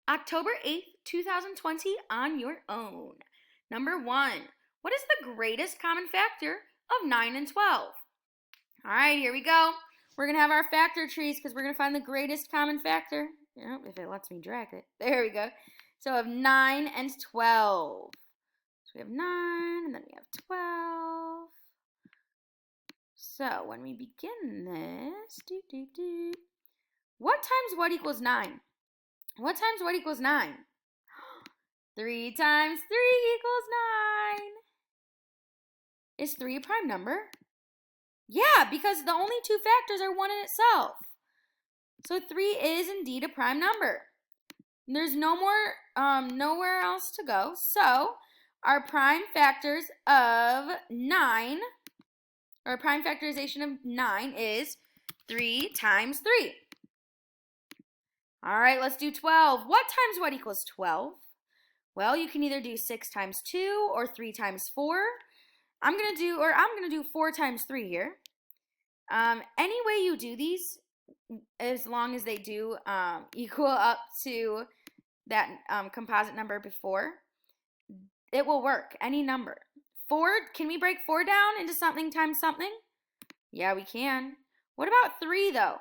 October 8th, 2020 on your own. Number 1. What is the greatest common factor of 9 and 12? All right, here we go. We're going to have our factor trees because we're going to find the greatest common factor. If it lets me drag it. There we go. So of 9 and 12. So we have 9 and then we have 12. So when we begin this, what times what equals 9? What times what equals 9? 3 times 3 equals 9. Is 3 a prime number? Yeah, because the only two factors are 1 in itself. So 3 is indeed a prime number. There's nowhere else to go. So our prime factors of 9, or prime factorization of 9 is 3 times 3. All right, let's do 12. What times what equals 12? Well, you can either do 6 times 2 or 3 times 4. I'm going to do 4 times 3 here. Any way you do these, as long as they do equal up to that composite number before, it will work, any number. 4, can we break 4 down into something times something? Yeah, we can. What about 3, though?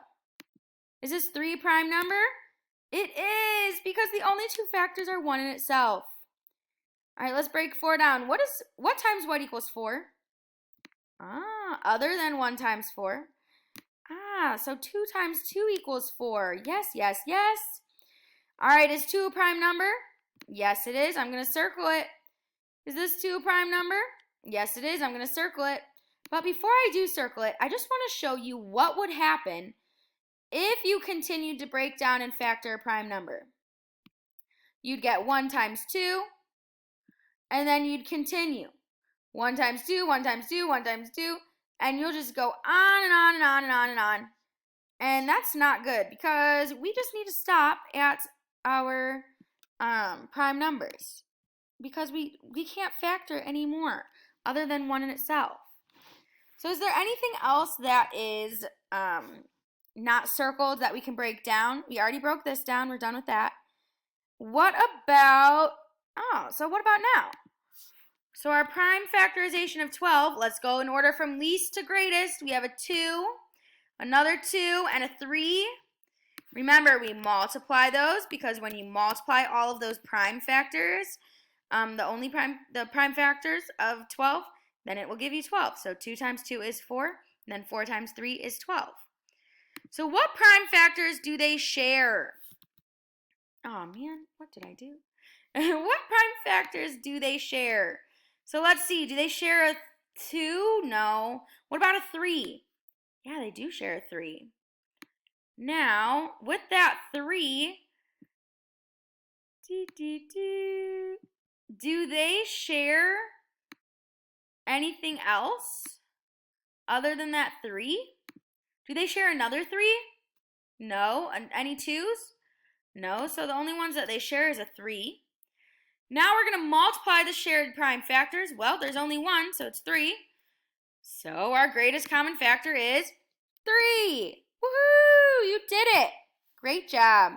Is this 3 a prime number? It is, because the only two factors are 1 in itself. All right, let's break 4 down. What times what equals 4? Other than 1 times 4. So 2 times 2 equals 4. Yes, yes, yes. All right, is 2 a prime number? Yes, it is. I'm going to circle it. Is this 2 a prime number? Yes, it is. I'm going to circle it. But before I do circle it, I just want to show you what would happen if you continued to break down and factor a prime number. You'd get 1 times 2, and then you'd continue. 1 times 2, 1 times 2, 1 times 2, and you'll just go on and on and on and on and on. And that's not good because we just need to stop at our prime numbers because we can't factor anymore other than 1 in itself. So is there anything else that is not circled that we can break down? We already broke this down. We're done with that. What about now? So our prime factorization of 12, let's go in order from least to greatest. We have a 2, another 2, and a 3. Remember, we multiply those because when you multiply all of those prime factors, the prime factors of 12, then it will give you 12. So 2 times 2 is 4, and then 4 times 3 is 12. So what prime factors do they share? Oh man, what did I do? What prime factors do they share? So let's see, do they share a 2? No. What about a 3? Yeah, they do share a 3. Now, with that 3, do they share anything else other than that 3? Do they share another 3? No. Any 2s? No. So the only ones that they share is a 3. Now we're going to multiply the shared prime factors. Well, there's only 1, so it's 3. So our greatest common factor is 3. Woohoo! You did it! Great job.